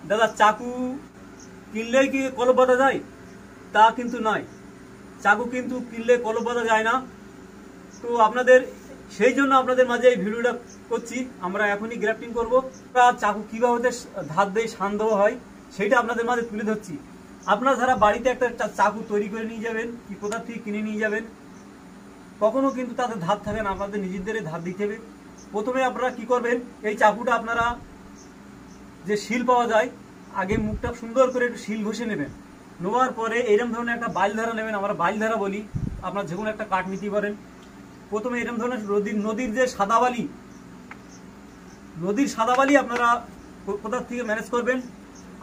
দাদা চাকু কিনলেই কি কলপ বাঁধা যায়? তা কিন্তু নয়। চাকু কিন্তু কিনলে কলপ বাঁধা যায় না। তো আপনাদের সেই জন্য আপনাদের মাঝে এই ভিডিওটা করছি। আমরা এখনই গ্রাফটিং করবো। চাকু কিভাবে ধার দিয়ে শান দেওয়া হয় সেইটা আপনাদের মাঝে তুলে ধরছি। আপনারা যারা বাড়িতে একটা চাকু তৈরি করে নিয়ে যাবেন কি কোথা থেকে কিনে নিয়ে যাবেন, কখনো কিন্তু তাদের ধার থাকে না, আপনাদের নিজেদের ধার দিতে হবে। প্রথমে আপনারা কি করবেন, এই চাকুটা আপনারা যে শিল পাওয়া যায় আগে মুখটা সুন্দর করে একটু শিল ঘষে নেবেন। নেওয়ার পরে এরকম ধরনের একটা বাইল ধারা নেবেন, আমরা বাইল ধারা বলি, আপনার যে কোনো একটা কাঠ নিতে পারেন। প্রথমে এরকম ধরনের নদীর যে সাদা বালি, নদীর সাদা বালি আপনারা কোথা থেকে ম্যানেজ করবেন।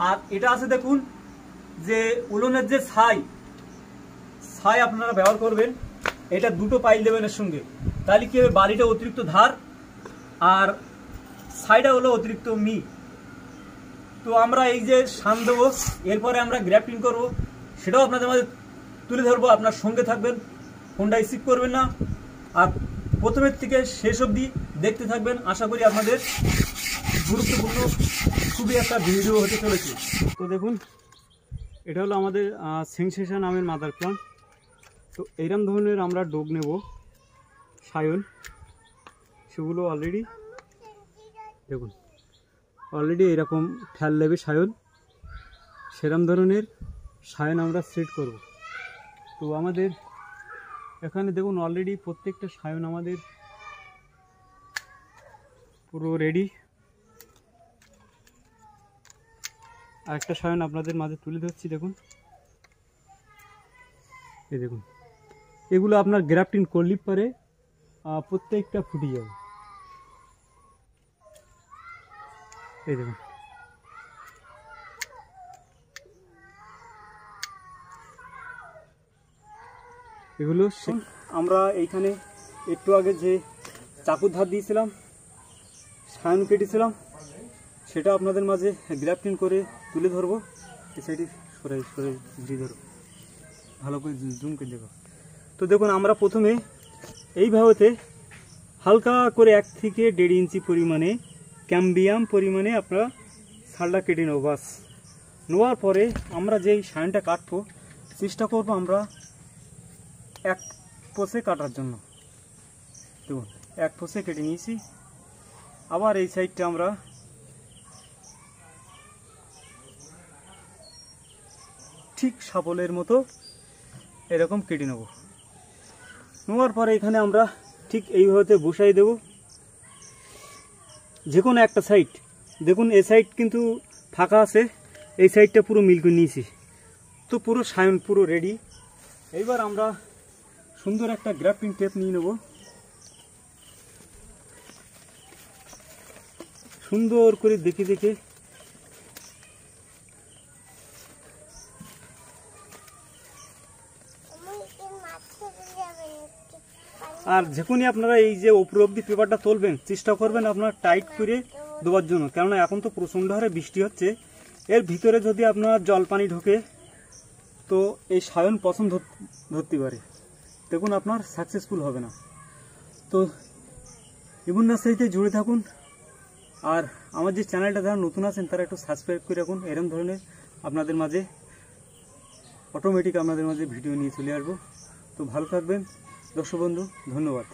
আর এটা আছে দেখুন যে উলনের যে ছাই আপনারা ব্যবহার করবেন। এটা দুটো পাইল দেবেন এর সঙ্গে, তাহলে কি হবে, বালিটা অতিরিক্ত ধার আর ছাইটা হলো অতিরিক্ত মি। তো আমরা এই যে শান দেবো, এরপরে আমরা গ্রাফটিং করব, সেটাও আপনাদের মাঝে তুলে ধরবো। আপনার সঙ্গে থাকবেন, ফোনটা রিসিভ করবেন না, আর প্রথমের থেকে শেষ অবধি দেখতে থাকবেন। আশা করি আপনাদের গুরুত্বপূর্ণ খুবই একটা ভিডিও হতে চলেছে। তো দেখুন, এটা হলো আমাদের সেংসেশা নামের মাদার প্লান্ট। তো এইরকম ধরনের আমরা ডোগ নেব, সায়ন, সেগুলো অলরেডি দেখুন অলরেডি এরকম ঠ্যাল নেবে সায়ন, সেরকম ধরনের সায়ন আমরা সেট করব। তো আমাদের এখানে দেখুন অলরেডি প্রত্যেকটা সায়ন আমাদের পুরো রেডি। আরেকটা সায়ন আপনাদের মাঝে তুলে ধরছি, দেখুন এই দেখুন, এগুলো আপনার গ্রাফটিং করলে পরে প্রত্যেকটা ফুটে যাবে। এই দেখুন, এগুলো আমরা এইখানে একটু আগে যে চাকুর ধার দিয়েছিলাম, সায়ন কেটেছিলাম, সেটা আপনাদের মাঝে গ্রাফটিং করে তুলে ধরবো। এই সাইডে সরে ঘুরিয়ে ধরো, ভালো করে জুম করে দেখো। তো দেখুন, আমরা প্রথমে এইভাবেতে হালকা করে 1 থেকে 1.5 ইঞ্চি পরিমাণে ক্যাম্বিয়াম পরিমাণে আপনারা ছালটা কেটে নেব। বাস নেওয়ার পরে আমরা যেই সায়নটা কাটবো চেষ্টা করবো আমরা 1 পোষে কাটার জন্য। দেখুন 1 পোষে কেটে নিয়েছি। আবার এই সাইডটা আমরা ঠিক শাবলের মতো এরকম কেটে নেব। নেওয়ার পরে এখানে আমরা ঠিক এইভাবে বসাই দেব যে কোনো একটা সাইড। দেখুন এই সাইড কিন্তু ফাঁকা আছে, এই সাইডটা পুরো মিল করে নিয়েছি। তো পুরো সায়ন পুরো রেডি। এইবার আমরা সুন্দর একটা গ্রাফটিং টেপ নিয়ে নেব, সুন্দর করে দেখে দেখে। আর যখনই আপনারা এই যে উপর অব্দি পেপারটা তুলবেন চেষ্টা করবেন আপনার টাইট করে দেওয়ার জন্য, কেননা এখন তো প্রচণ্ড হারে বৃষ্টি হচ্ছে। এর ভিতরে যদি আপনার জল পানি ঢোকে তো এই সায়ন পছন ধরতে পারে, দেখুন আপনার সাকসেসফুল হবে না। তো ইবুন নার্সারিতে জুড়ে থাকুন। আর আমার যে চ্যানেলটা যারা নতুন আছেন তারা একটু সাবস্ক্রাইব করে রাখুন। এরকম ধরনের আপনাদের মাঝে অটোমেটিক আপনাদের মাঝে ভিডিও নিয়ে চলে আসবো। তো ভালো থাকবেন দর্শক বন্ধু, ধন্যবাদ।